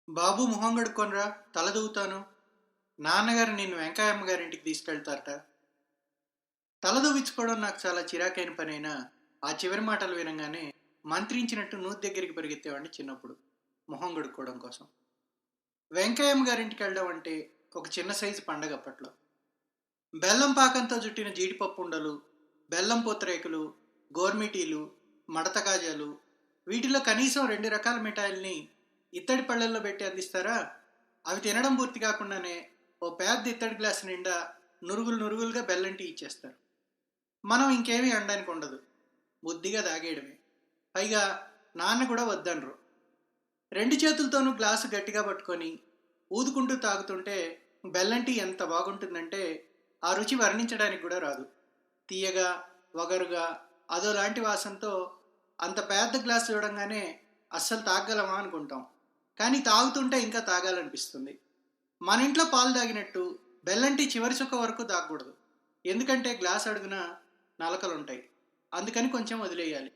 బాబు మొహం కడుక్కొనరా, తల దూవుతాను. నాన్నగారు నిన్ను వెంకయ్యమ్మ గారింటికి తీసుకెళ్తారట. తల దూవించుకోవడం నాకు చాలా చిరాకైన పనైనా ఆ చివరి మాటలు వినంగానే మంత్రించినట్టు నూతి దగ్గరికి పరిగెత్తేవాడిని చిన్నప్పుడు, మొహం కడుక్కోవడం కోసం. వెంకయ్యమ్మ గారింటికి వెళ్ళడం అంటే ఒక చిన్న సైజు పండగ అప్పట్లో. బెల్లం పాకంతో చుట్టిన జీడిపప్పు ఉండలు, బెల్లం పూతరేకులు, గోర్మిటీలు, మడత కాజాలు, వీటిలో కనీసం 2 రకాల మిఠాయిల్ని ఇత్తడి పళ్ళల్లో పెట్టి అందిస్తారా. అవి తినడం పూర్తి కాకుండానే ఓ పెద్ద ఇత్తడి గ్లాసు నిండా నురుగులు నురుగులుగా బెల్లం టీ ఇచ్చేస్తారు. మనం ఇంకేమీ అనడానికి ఉండదు, బుద్ధిగా తాగేయడమే. పైగా నాన్న కూడా వద్దనరు. 2 చేతులతోనూ గ్లాసు గట్టిగా పట్టుకొని ఊదుకుంటూ తాగుతుంటే బెల్లం టీ ఎంత బాగుంటుందంటే ఆ రుచి వర్ణించడానికి కూడా రాదు. తీయగా, వగరుగా, అదోలాంటి వాసనతో అంత పెద్ద గ్లాస్ చూడంగానే అస్సలు తాగలమా అనుకుంటాం. కానీ తాగుతుంటే ఇంకా తాగాలనిపిస్తుంది. మన ఇంట్లో పాలు తాగినట్టు బెల్లం టీ చివరి చుక్క వరకు తాగకూడదు. ఎందుకంటే గ్లాస్ అడుగున నలకలుంటాయి. అందుకని కొంచెం వదిలేయాలి.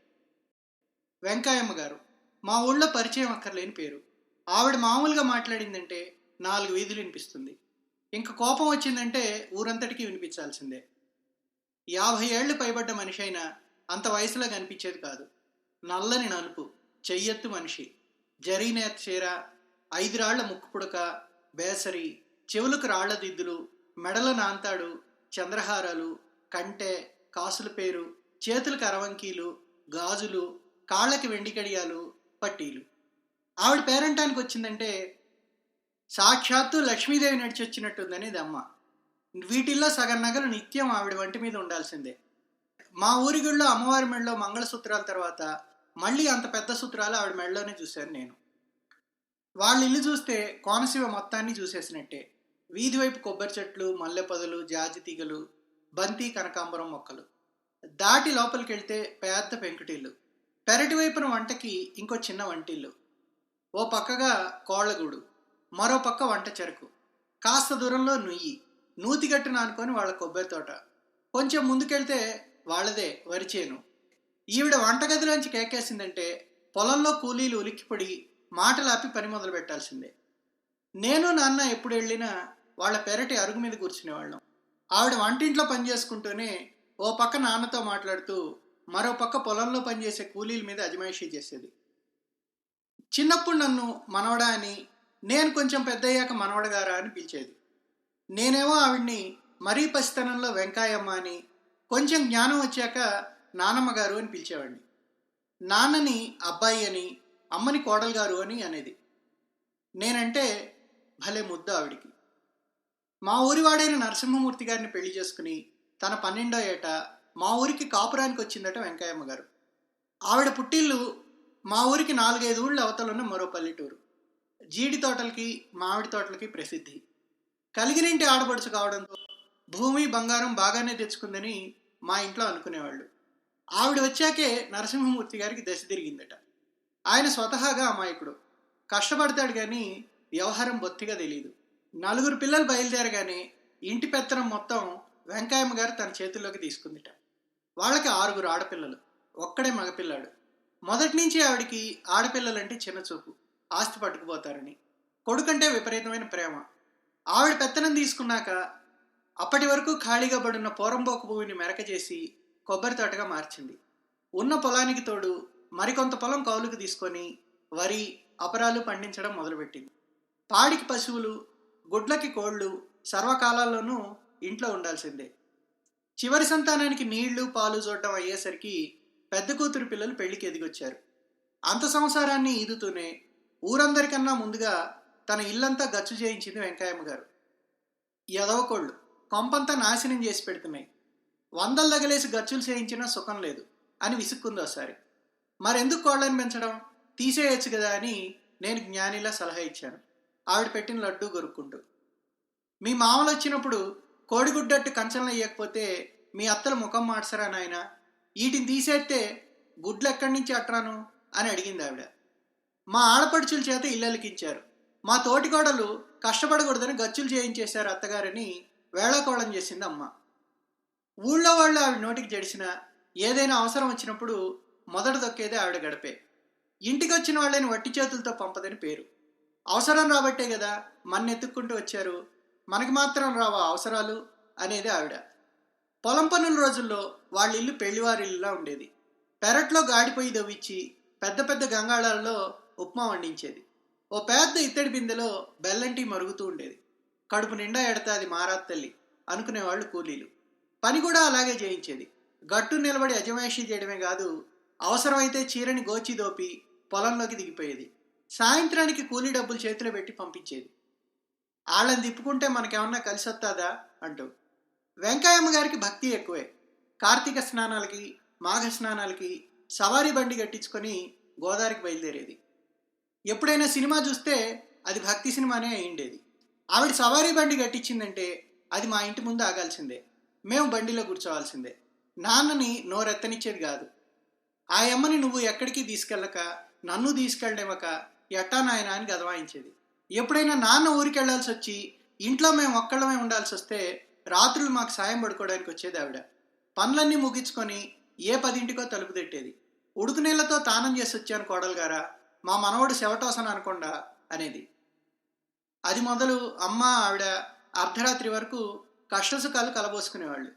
వెంకాయమ్మ గారు మా ఊళ్ళో పరిచయం అక్కర్లేని పేరు. ఆవిడ మామూలుగా మాట్లాడిందంటే 4 వీధులు వినిపిస్తుంది. ఇంక కోపం వచ్చిందంటే ఊరంతటికి వినిపించాల్సిందే. 50 ఏళ్ళు పైబడ్డ మనిషి అయినా అంత వయసులో కనిపించేది కాదు. నల్లని నలుపు, చెయ్యెత్తు మనిషి, జరీనేత చీర, 5 రాళ్ల ముక్కు పుడక, బేసరి, చెవులకు రాళ్ల దిద్దులు, మెడల నాంతాడు, చంద్రహారాలు, కంటె, కాసుల పేరు, చేతులకు అరవంకీలు, గాజులు, కాళ్ళకి వెండి కడియాలు, పట్టీలు. ఆవిడ పేరంటానికి వచ్చిందంటే సాక్షాత్తు లక్ష్మీదేవి నడిచొచ్చినట్టుందనేది అమ్మ. వీటిల్లో సగం నగలు నిత్యం ఆవిడ వంటి మీద ఉండాల్సిందే. మా ఊరి గుళ్ళో అమ్మవారి మెడలో మంగళసూత్రాల తర్వాత మళ్ళీ అంత పెద్ద సూత్రాలు ఆవిడ మెడలోనే చూశాను నేను. వాళ్ళ ఇల్లు చూస్తే కోనసీమ మొత్తాన్ని చూసేసినట్టే. వీధి వైపు కొబ్బరి చెట్లు, మల్లె పొదలు, జాజి తీగలు, బంతి కనకాంబరం మొక్కలు. దాటి లోపలికి వెళ్తే పెద్ద పెంకుటిల్లు. పెరటి వైపున వంటకి ఇంకో చిన్న వంటిల్లు. ఓ పక్కగా కోళ్లగూడు, మరో పక్క వంట చెరకు. కాస్త దూరంలో నుయ్యి, నూతిగట్టున ఆనుకొని వాళ్ళ కొబ్బరి తోట. కొంచెం ముందుకెళ్తే వాళ్ళదే వరిచేను. ఈవిడ వంటగదిలోంచి కేకేసిందంటే పొలంలో కూలీలు ఉలిక్కిపడి మాటలాపి పని మొదలు పెట్టాల్సిందే. నేను నాన్న ఎప్పుడు వెళ్ళినా వాళ్ళ పెరటి అరుగు మీద కూర్చునేవాళ్ళం. ఆవిడ వంటింట్లో పని చేసుకుంటూనే ఓ పక్క నాన్నతో మాట్లాడుతూ మరో పక్క పొలంలో పనిచేసే కూలీల మీద అజమాయిషీ చేసేది. చిన్నప్పుడు నన్ను మనవడా అని, నేను కొంచెం పెద్దయ్యాక మనవడగారా అని పిలిచేది. నేనేమో ఆవిడ్ని మరీ పసితనంలో వెంకాయమ్మ అని, కొంచెం జ్ఞానం వచ్చాక నానమ్మ గారు అని పిలిచేవాడిని. నాన్నని అబ్బాయి అని, అమ్మని కోడలు గారు అని అనేది. నేనంటే భలే ముద్దు ఆవిడికి. మా ఊరివాడైన నరసింహమూర్తి గారిని పెళ్లి చేసుకుని తన 12వ ఏట మా ఊరికి కాపురానికి వచ్చిందట వెంకయ్యమ్మ గారు. ఆవిడ పుట్టిల్లు మా ఊరికి 4-5 ఊళ్ళ అవతలున్న మరో పల్లెటూరు. జీడి తోటలకి, మామిడి తోటలకి ప్రసిద్ధి. కలిగినింటి ఆడపడుచు కావడంతో భూమి బంగారం బాగానే తెచ్చుకుందని మా ఇంట్లో అనుకునేవాళ్ళు. ఆవిడ వచ్చాకే నరసింహమూర్తి గారికి దశ తిరిగిందట. ఆయన స్వతహాగా అమాయకుడు, కష్టపడతాడు కానీ వ్యవహారం బొత్తిగా తెలియదు. 4 పిల్లలు బయలుదేరగానే ఇంటి పెత్తనం మొత్తం వెంకయ్యమ్మ గారు తన చేతుల్లోకి తీసుకుందిట. వాళ్ళకి 6 ఆడపిల్లలు, ఒక్కడే మగపిల్లాడు. మొదటి నుంచి ఆవిడికి ఆడపిల్లలంటే చిన్న చూపు, ఆస్తి పట్టుకుపోతారని. కొడుకంటే విపరీతమైన ప్రేమ. ఆవిడ పెత్తనం తీసుకున్నాక అప్పటి వరకు ఖాళీగా పడున్న పోరంబోకు భూమిని మెరక చేసి కొబ్బరి తోటగా మార్చింది. ఉన్న పొలానికి తోడు మరికొంత పొలం కౌలుకు తీసుకొని వరి, అపరాలు పండించడం మొదలుపెట్టింది. పాడికి పశువులు, గుడ్లకి కోళ్ళు సర్వకాలాల్లోనూ ఇంట్లో ఉండాల్సిందే. చివరి సంతానానికి నీళ్లు పాలు చూడటం అయ్యేసరికి పెద్ద కూతురు పిల్లలు పెళ్లికి ఎదిగొచ్చారు. అంత సంసారాన్ని ఈదుతూనే ఊరందరికన్నా ముందుగా తన ఇల్లంతా గచ్చు చేయించింది వెంకయ్యమ్మ గారు. ఎదవకోళ్ళు కొంపంతా నాశనం చేసి పెడుతున్నాయి, 100 తగలేసి గచ్చులు చేయించినా సుఖం లేదు అని విసుక్కుంది ఒకసారి. మరెందుకు కోళ్ళని పెంచడం, తీసేయచ్చు కదా అని నేను జ్ఞానిలా సలహా ఇచ్చాను, ఆవిడ పెట్టిన లడ్డూ గొరుక్కుంటూ. మీ మామలు వచ్చినప్పుడు కోడిగుడ్డట్టు కంచంలో వేయకపోతే మీ అత్తలు ముఖం మార్చరా నాయన, వీటిని తీసేస్తే గుడ్లు ఎక్కడి నుంచి అట్రాను అని అడిగింది ఆవిడ. మా ఆడపడుచుల చేత ఇల్లలికించారు, మా తోటికోడలు కష్టపడకూడదని గచ్చులు చేయించేశారు అత్తగారని వేళాకోళం చేసింది అమ్మ. ఊళ్ళో వాళ్ళు ఆవిడ నోటికి జడిసిన ఏదైనా అవసరం వచ్చినప్పుడు మొదట దొక్కేదే ఆవిడ గడపే. ఇంటికి వచ్చిన వాళ్ళని వట్టి చేతులతో పంపదని పేరు. అవసరం రాబట్టే కదా మన ఎత్తుక్కుంటూ వచ్చారు, మనకి మాత్రం రావా అవసరాలు అనేది ఆవిడ. పొలం పనుల రోజుల్లో వాళ్ళ ఇల్లు పెళ్లివారి ఇల్లులా ఉండేది. పెరట్లో గాడిపోయి దవ్విచ్చి పెద్ద పెద్ద గంగాళాల్లో ఉప్మా వండించేది. ఓ పెద్ద ఇత్తడి బిందెలో బెల్లంటీ మరుగుతూ ఉండేది. కడుపు నిండా ఎడతాది మారాత్ తల్లి అనుకునేవాళ్ళు కూలీలు. పని కూడా అలాగే చేయించేది. గట్టు నిలబడి అజమాయిషీ చేయడమే కాదు, అవసరమైతే చీరని గోచి దోపి పొలంలోకి దిగిపోయేది. సాయంత్రానికి కూలీ డబ్బులు చేతిలో పెట్టి పంపించేది. వాళ్ళని తిప్పుకుంటే మనకేమన్నా కలిసి వస్తుందా అంటూ. వెంకయ్యమ్మ గారికి భక్తి ఎక్కువే. కార్తీక స్నానాలకి, మాఘ స్నానాలకి సవారీ బండి కట్టించుకొని గోదావరికి బయలుదేరేది. ఎప్పుడైనా సినిమా చూస్తే అది భక్తి సినిమానే అయిండేది. ఆవిడ సవారీ బండి కట్టించిందంటే అది మా ఇంటి ముందు ఆగాల్సిందే, మేము బండిలో కూర్చోవాల్సిందే. నాన్నని నోరెత్తనిచ్చేది కాదు. ఆ అమ్మని నువ్వు ఎక్కడికి తీసుకెళ్ళక నన్ను తీసుకెళ్ళనివ్వక ఎట్టా నాయన అని గదవాయించేది. ఎప్పుడైనా నాన్న ఊరికి వెళ్ళాల్సి వచ్చి ఇంట్లో మేము ఒక్కళ్ళమే ఉండాల్సి వస్తే రాత్రులు మాకు సాయం పడుకోవడానికి వచ్చేది ఆవిడ. పనులన్నీ ముగించుకొని ఏ 10ంటికో తలుపు తట్టేది. ఉడుకు నీళ్లతో తానం చేసి వచ్చాను కోడలు గారా, మా మనవడు శవటోసన అనకుండా అనేది. అది మొదలు అమ్మ ఆవిడ అర్ధరాత్రి వరకు కష్టసుఖాలు కలబోసుకునేవాళ్ళు.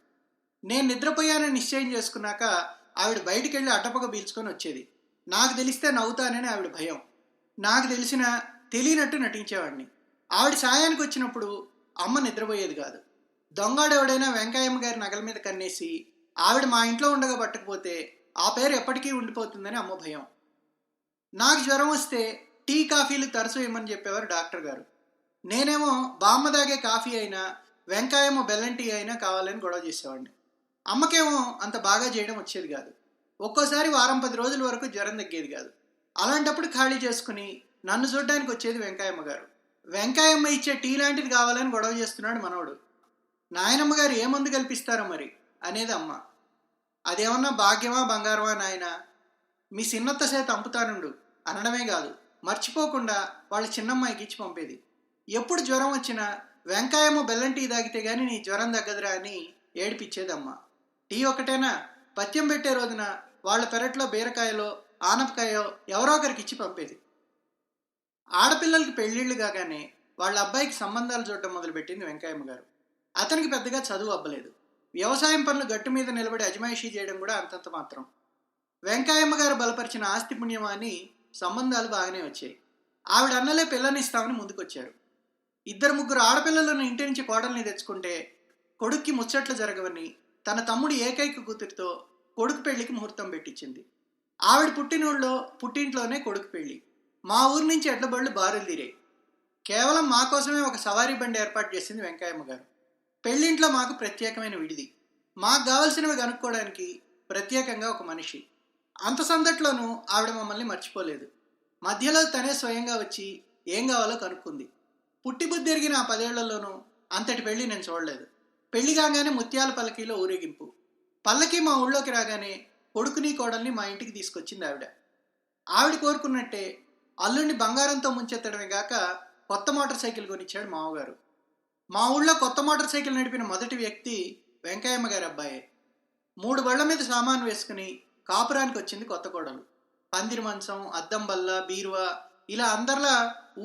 నేను నిద్రపోయానని నిశ్చయం చేసుకున్నాక ఆవిడ బయటికి వెళ్ళి అట్టపగ పీల్చుకొని వచ్చేది. నాకు తెలిస్తే నవ్వుతానని ఆవిడ భయం. నాకు తెలిసినా తెలియనట్టు నటించేవాడిని. ఆవిడ సాయానికి వచ్చినప్పుడు అమ్మ నిద్రపోయేది కాదు. దొంగాడెవడైనా వెంకయ్యమ్మ గారి నగల మీద కన్నేసి ఆవిడ మా ఇంట్లో ఉండగా పట్టకపోతే ఆ పేరు ఎప్పటికీ ఉండిపోతుందని అమ్మ భయం. నాకు జ్వరం వస్తే టీ కాఫీలు తరచు ఇమ్మని చెప్పేవారు డాక్టర్ గారు. నేనేమో బామ్మ దాగే కాఫీ అయినా వెంకాయమ్మ బెల్లం టీ అయినా కావాలని గొడవ చేసేవాడిని. అమ్మకేమో అంత బాగా చేయడం వచ్చేది కాదు. ఒక్కోసారి వారం 10 రోజుల వరకు జ్వరం తగ్గేది కాదు. అలాంటప్పుడు ఖాళీ చేసుకుని నన్ను చూడ్డానికి వచ్చేది వెంకాయమ్మ గారు. వెంకాయమ్మ ఇచ్చే టీ లాంటిది కావాలని గొడవ చేస్తున్నాడు మనవడు. నాయనమ్మ గారు ఏ మందు కల్పిస్తారో మరి అనేది అమ్మ. అదేమన్నా భాగ్యమా బంగారమా నాయన, మీ చిన్నత్త చేత అంపుతానుండు అనడమే కాదు, మర్చిపోకుండా వాళ్ళ చిన్నమ్మాయికి ఇచ్చి పంపేది. ఎప్పుడు జ్వరం వచ్చినా వెంకాయమ్మ బెల్లం టీ తాగితే గానీ నీ జ్వరం తగ్గదురా అని ఏడిపించేదమ్మ. టీ ఒకటేనా, పత్యం పెట్టే రోజున వాళ్ళ పెరట్లో బీరకాయలో ఆనపకాయో ఎవరో ఒకరికి ఇచ్చి పంపేది. ఆడపిల్లలకి పెళ్ళిళ్ళు కాగానే వాళ్ళ అబ్బాయికి సంబంధాలు చూడటం మొదలుపెట్టింది వెంకయ్యమ్మ గారు. అతనికి పెద్దగా చదువు అబ్బలేదు. వ్యవసాయం పనులు గట్టు మీద నిలబడి అజమాయిషీ చేయడం కూడా అంతంత మాత్రం. వెంకయ్యమ్మ గారు బలపరిచిన ఆస్తి పుణ్యమా అని సంబంధాలు బాగానే వచ్చాయి. ఆవిడ అన్నలే పిల్లనిస్తామని ముందుకొచ్చారు. 2-3 ఆడపిల్లలను ఇంటి నుంచి కోడల్ని తెచ్చుకుంటే కొడుక్కి ముచ్చట్లు జరగవని తన తమ్ముడి ఏకైక కూతురితో కొడుకు పెళ్లికి ముహూర్తం పెట్టించింది. ఆవిడ పుట్టినూళ్ళలో పుట్టింట్లోనే కొడుకు పెళ్లి. మా ఊరి నుంచి ఎడ్ల బళ్ళు బారులు తీరాయి. కేవలం మా కోసమే ఒక సవారీ బండి ఏర్పాటు చేసింది వెంకయ్యమ్మ గారు. పెళ్లింట్లో మాకు ప్రత్యేకమైన విడిది, మాకు కావలసినవి కనుక్కోవడానికి ప్రత్యేకంగా ఒక మనిషి. అంత సందట్లోనూ ఆవిడ మమ్మల్ని మర్చిపోలేదు. మధ్యలో తనే స్వయంగా వచ్చి ఏం కావాలో కనుక్కుంది. పుట్టి బుద్ధి ఎరిగిన ఆ 10 ఏళ్లలోనూ అంతటి పెళ్లి నేను చూడలేదు. పెళ్లి కాగానే ముత్యాల పల్లకీలో ఊరేగింపు. పల్లకి మా ఊళ్ళోకి రాగానే కొడుకుని కోడల్ని మా ఇంటికి తీసుకొచ్చింది ఆవిడ. ఆవిడ కోరుకున్నట్టే అల్లుడిని బంగారంతో ముంచెత్తడమే గాక కొత్త మోటార్ సైకిల్ కొనిచ్చాడు మామగారు. మా ఊళ్ళో కొత్త మోటార్ సైకిల్ నడిపిన మొదటి వ్యక్తి వెంకయ్యమ్మ గారి అబ్బాయే. 3 బళ్ల మీద సామాను వేసుకుని కాపురానికి వచ్చింది కొత్త కోడలు. పందిరి మంచం, అద్దం బల్ల, బీరువా ఇలా అందరిలా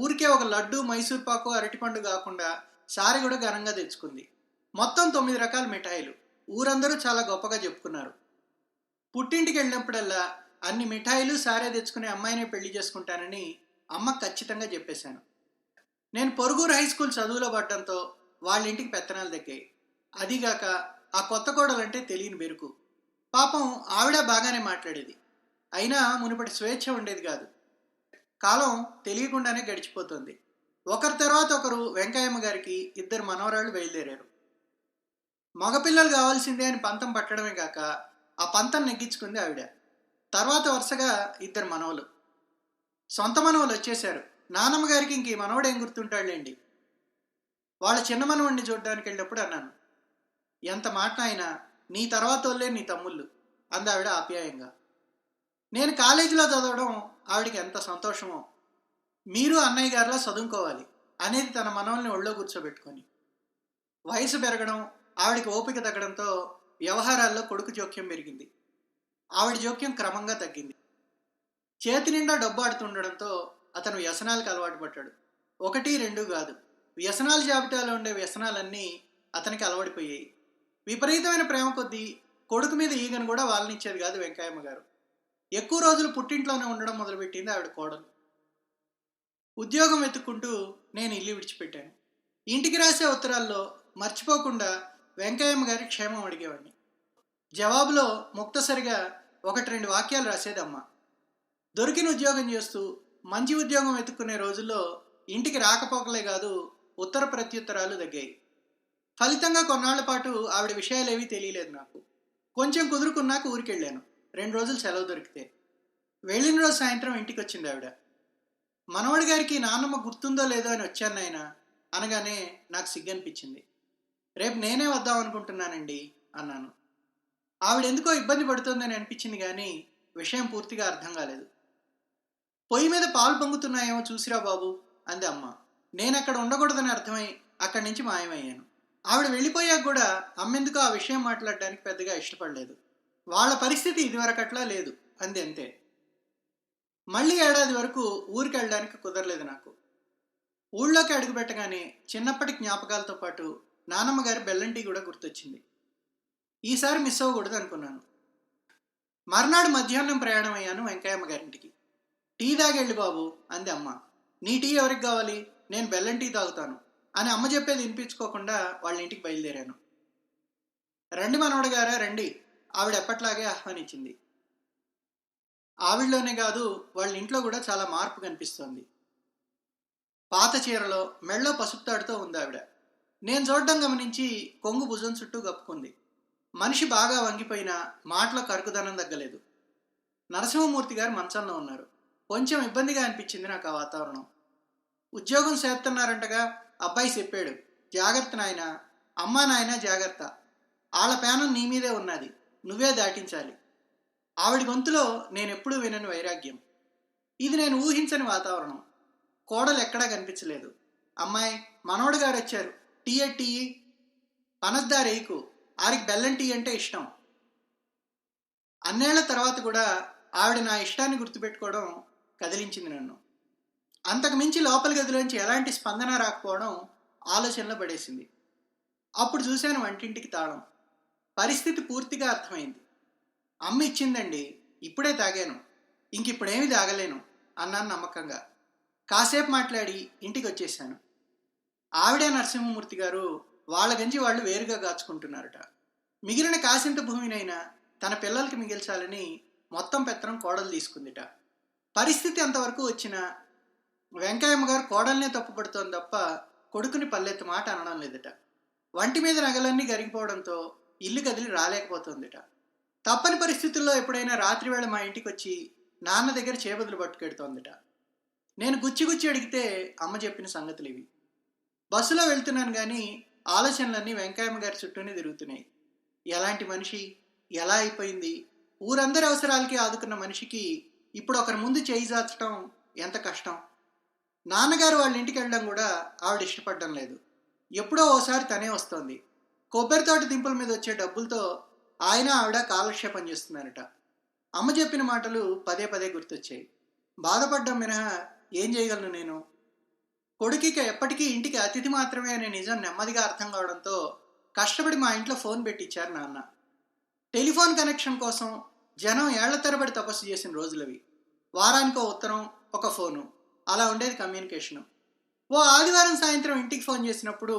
ఊరికే ఒక లడ్డు, మైసూర్ పాకు, అరటిపండు కాకుండా సారి కూడా ఘనంగా తెచ్చుకుంది. మొత్తం 9 రకాల మిఠాయిలు. ఊరందరూ చాలా గొప్పగా చెప్పుకున్నారు. పుట్టింటికి వెళ్ళినప్పుడల్లా అన్ని మిఠాయిలు సారే తెచ్చుకునే అమ్మాయినే పెళ్లి చేసుకుంటానని అమ్మకు ఖచ్చితంగా చెప్పేశాను. నేను పొరుగురు హై స్కూల్ చదువులో పడ్డంతో వాళ్ళ ఇంటికి పెత్తనాలు తగ్గాయి. అదిగాక ఆ కొత్త కోడలంటే తెలియని బెరుకు. పాపం ఆవిడ బాగానే మాట్లాడేది, అయినా మునుపటి స్వేచ్ఛ ఉండేది కాదు. కాలం తెలియకుండానే గడిచిపోతుంది. ఒకరి తర్వాత ఒకరు వెంకయ్యమ్మ గారికి 2 మనవరాళ్ళు బయలుదేరారు. మగపిల్లలు కావాల్సిందే అని పంతం పట్టడమే కాక ఆ పంతం నెగ్గించుకుంది ఆవిడ. తర్వాత వరుసగా 2 మనవలు. సొంత మనవలు వచ్చేశారు. నానమ్మ గారికి ఇంక ఈ మనవడు ఏం గుర్తుంటాడులేండి. వాళ్ళ చిన్న మనవడిని చూడడానికి వెళ్ళినప్పుడు అన్నాను, ఎంత మాట అయినా నీ తర్వాత వాళ్ళే నీ తమ్ముళ్ళు అంది ఆవిడ ఆప్యాయంగా. నేను కాలేజీలో చదవడం ఆవిడికి ఎంత సంతోషమో. మీరు అన్నయ్య గారిలా చదువుకోవాలి అనేది తన మనవల్ని ఒళ్ళో కూర్చోబెట్టుకొని. వయసు పెరగడం, ఆవిడికి ఓపిక తగ్గడంతో వ్యవహారాల్లో కొడుకు జోక్యం పెరిగింది. ఆవిడ జోక్యం క్రమంగా తగ్గింది. చేతి నిండా డబ్బు ఆడుతుండడంతో అతను వ్యసనాలకు అలవాటు పడ్డాడు. ఒకటి రెండు కాదు, వ్యసనాల జాబితాలో ఉండే వ్యసనాలన్నీ అతనికి అలవడిపోయాయి. విపరీతమైన ప్రేమ కొద్దీ కొడుకు మీద ఈగను కూడా వాళ్ళనిచ్చేది కాదు వెంకయ్యమ్మ గారు. ఎక్కువ రోజులు పుట్టింట్లోనే ఉండడం మొదలుపెట్టింది ఆవిడ కోడలు. ఉద్యోగం వెతుక్కుంటూ నేను ఇల్లు విడిచిపెట్టాను. ఇంటికి రాసే ఉత్తరాల్లో మర్చిపోకుండా వెంకయ్యమ్మ గారి క్షేమం అడిగేవాడిని. జవాబులో ముక్తసరిగా ఒకటి రెండు వాక్యాలు రాసేది అమ్మ. దొరికిన ఉద్యోగం చేస్తూ మంచి ఉద్యోగం వెతుక్కునే రోజుల్లో ఇంటికి రాకపోకలే కాదు, ఉత్తర ప్రత్యుత్తరాలు తగ్గాయి. ఫలితంగా కొన్నాళ్ల పాటు ఆవిడ విషయాలేవీ తెలియలేదు నాకు. కొంచెం కుదురుకున్నాక ఊరికెళ్ళాను. 2 రోజులు సెలవు దొరికితే. వెళ్ళిన రోజు సాయంత్రం ఇంటికి వచ్చింది ఆవిడ. మనవడి గారికి నాన్నమ్మ గుర్తుందో లేదో అని వచ్చాను ఆయన అనగానే నాకు సిగ్గనిపించింది. రేపు నేనే వద్దాం అనుకుంటున్నానండి అన్నాను. ఆవిడ ఎందుకో ఇబ్బంది పడుతోందని అనిపించింది కానీ విషయం పూర్తిగా అర్థం కాలేదు. పొయ్యి మీద పాలు పొంగుతున్నాయేమో చూసిరా బాబు అంది అమ్మ. నేను అక్కడ ఉండకూడదని అర్థమై అక్కడి నుంచి మాయమయ్యాను. ఆవిడ వెళ్ళిపోయాక కూడా అమ్మెందుకో ఆ విషయం మాట్లాడడానికి పెద్దగా ఇష్టపడలేదు. వాళ్ళ పరిస్థితి ఇదివరకట్లా లేదు అంది అంతే. మళ్ళీ ఏడాది వరకు ఊరికి వెళ్ళడానికి కుదరలేదు నాకు. ఊళ్ళోకి అడుగుపెట్టగానే చిన్నప్పటి జ్ఞాపకాలతో పాటు నానమ్మ గారి బెల్లం టీ కూడా గుర్తొచ్చింది. ఈసారి మిస్ అవ్వకూడదు అనుకున్నాను. మర్నాడు మధ్యాహ్నం ప్రయాణం అయ్యాను వెంకయ్యమ్మ గారింటికి. టీ తాగెళ్ళి బాబు అంది అమ్మ. నీ టీ ఎవరికి కావాలి? నేను బెల్లం టీ తాగుతాను అని అమ్మ చెప్పేది వినిపించుకోకుండా వాళ్ళ ఇంటికి బయలుదేరాను. రండి మనవడు గారా రండి, ఆవిడ ఎప్పట్లాగే ఆహ్వానించింది. ఆవిడలోనే కాదు వాళ్ళ ఇంట్లో కూడా చాలా మార్పు కనిపిస్తోంది. పాత చీరలో మెళ్ళో పసుపు తాడుతో ఉంది ఆవిడ. నేను చూడడం గమనించి కొంగు భుజం చుట్టూ కప్పుకుంది. మనిషి బాగా వంగిపోయినా మాటలో కరుకుదనం తగ్గలేదు. నరసింహమూర్తి గారు మంచంలో ఉన్నారు. కొంచెం ఇబ్బందిగా అనిపించింది నాకు ఆ వాతావరణం. ఉద్యోగం చేస్తున్నారంటగా అబ్బాయి చెప్పాడు, జాగ్రత్త నాయన, అమ్మా నాయన జాగ్రత్త, ఆళ్ళ పేనం నీ మీదే ఉన్నది, నువ్వే దాటించాలి. ఆవిడ గొంతులో నేనెప్పుడూ వినని వైరాగ్యం. ఇది నేను ఊహించని వాతావరణం. కోడలు ఎక్కడా కనిపించలేదు. అమ్మాయి మనవడు గారు వచ్చారు, టీ టీ పనద్దారేకు, ఆరికి బెల్లం టీ అంటే ఇష్టం. అన్నేళ్ల తర్వాత కూడా ఆవిడ నా ఇష్టాన్ని గుర్తుపెట్టుకోవడం కదిలించింది నన్ను. అంతకు మించి లోపలి గదిలోంచి ఎలాంటి స్పందన రాకపోవడం ఆలోచనలో పడేసింది. అప్పుడు చూశాను వంటింటికి తాళం. పరిస్థితి పూర్తిగా అర్థమైంది. అమ్మ ఇచ్చిందండి, ఇప్పుడే తాగాను, ఇంకిప్పుడేమీ తాగలేను అన్నాను నమ్మకంగా. కాసేపు మాట్లాడి ఇంటికి వచ్చేసాను. ఆవిడే నరసింహమూర్తి గారు వాళ్ళ గంజి వాళ్ళు వేరుగా గాచుకుంటున్నారట. మిగిలిన కాసింత భూమినైనా తన పిల్లలకి మిగిల్చాలని మొత్తం పెత్తనం కోడలు తీసుకుందిట. పరిస్థితి అంతవరకు వచ్చిన వెంకయ్యమ్మ గారు కోడల్నే తప్పుపడుతోంది తప్ప కొడుకుని పల్లెత్తు మాట అనడం లేదట. వంటి మీద నగలన్నీ గరిగిపోవడంతో ఇల్లు కదిలి రాలేకపోతుందిట. తప్పని పరిస్థితుల్లో ఎప్పుడైనా రాత్రివేళ మా ఇంటికి వచ్చి నాన్న దగ్గర చేబదులు పట్టుకెడుతోందిట. నేను గుచ్చి అడిగితే అమ్మ చెప్పిన సంగతులు ఇవి. బస్సులో వెళ్తున్నాను కానీ ఆలోచనలన్నీ వెంకయ్యమ్మ గారి చుట్టూనే తిరుగుతున్నాయి. ఎలాంటి మనిషి, ఎలా అయిపోయింది, ఊరందరి అవసరాలకి ఆదుకున్న మనిషికి ఇప్పుడు ఒకరి ముందు చేయి చాచడం ఎంత కష్టం. నాన్నగారు వాళ్ళ ఇంటికి వెళ్ళడం కూడా ఆవిడ ఇష్టపడడం లేదు. ఎప్పుడో ఓసారి తనే వస్తోంది. కొబ్బరి తోట దింపుల మీద వచ్చే డబ్బులతో ఆయన ఆవిడ కాలక్షేపం చేస్తున్నారట. అమ్మ చెప్పిన మాటలు పదే పదే గుర్తొచ్చాయి. బాధపడ్డం మినహా ఏం చేయగలను నేను? కొడుకిక ఎప్పటికీ ఇంటికి అతిథి మాత్రమే అనే నిజం నెమ్మదిగా అర్థం కావడంతో కష్టపడి మా ఇంట్లో ఫోన్ పెట్టించారు నాన్న. టెలిఫోన్ కనెక్షన్ కోసం జనం ఏళ్ల తరబడి తపస్సు చేసిన రోజులవి. వారానికో ఉత్తరం, ఒక ఫోను, అలా ఉండేది కమ్యూనికేషను. ఓ ఆదివారం సాయంత్రం ఇంటికి ఫోన్ చేసినప్పుడు,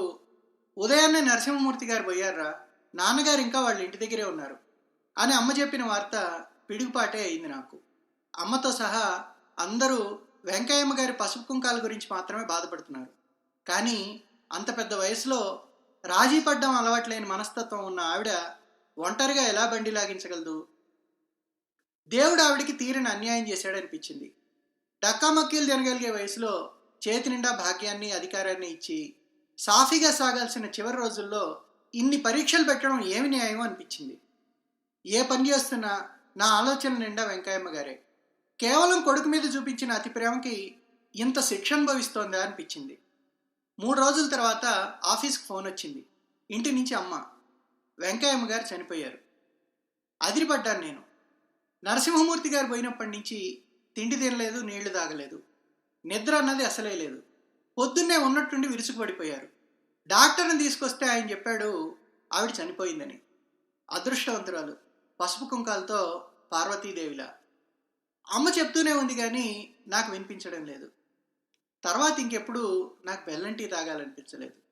ఉదయాన్నే నరసింహమూర్తి గారు పోయారా, నాన్నగారు ఇంకా వాళ్ళ ఇంటి దగ్గరే ఉన్నారు అని అమ్మ చెప్పిన వార్త పిడుగుపాటే అయింది నాకు. అమ్మతో సహా అందరూ వెంకయ్యమ్మ గారి పసుపు కుంకాల గురించి మాత్రమే బాధపడుతున్నారు. కానీ అంత పెద్ద వయసులో రాజీ పడ్డం అలవాట్లేని మనస్తత్వం ఉన్న ఆవిడ ఒంటరిగా ఎలా బండి లాగించగలదు? దేవుడు ఆవిడికి తీరని అన్యాయం చేశాడనిపించింది. డక్కామక్కీలు తినగలిగే వయసులో చేతి నిండా భాగ్యాన్ని, అధికారాన్ని ఇచ్చి సాఫీగా సాగాల్సిన చివరి రోజుల్లో ఇన్ని పరీక్షలు పెట్టడం ఏమి న్యాయం అనిపించింది. ఏ పని చేస్తున్నా నా ఆలోచన నిండా వెంకయ్యమ్మ గారే. కేవలం కొడుకు మీద చూపించిన అతి ప్రేమకి ఇంత శిక్ష అనుభవిస్తోందా అనిపించింది. 3 రోజుల తర్వాత ఆఫీస్కి ఫోన్ వచ్చింది. ఇంటి నుంచి అమ్మ, వెంకయ్యమ్మ గారు చనిపోయారు. అదిరిపడ్డాను నేను. నరసింహమూర్తి గారు పోయినప్పటి నుంచి తిండి తినలేదు, నీళ్లు తాగలేదు, నిద్ర అన్నది అసలే లేదు. పొద్దున్నే ఉన్నట్టుండి విరుచుకుపడిపోయారు. డాక్టర్ని తీసుకొస్తే ఆయన చెప్పాడు ఆవిడ చనిపోయిందని. అదృష్టవంతురాలు, పసుపు కుంకాలతో పార్వతీదేవిలా. అమ్మ చెప్తూనే ఉంది కానీ నాకు వినిపించడం లేదు. తర్వాత ఇంకెప్పుడు నాకు బెల్లం టీ తాగాలనిపించలేదు.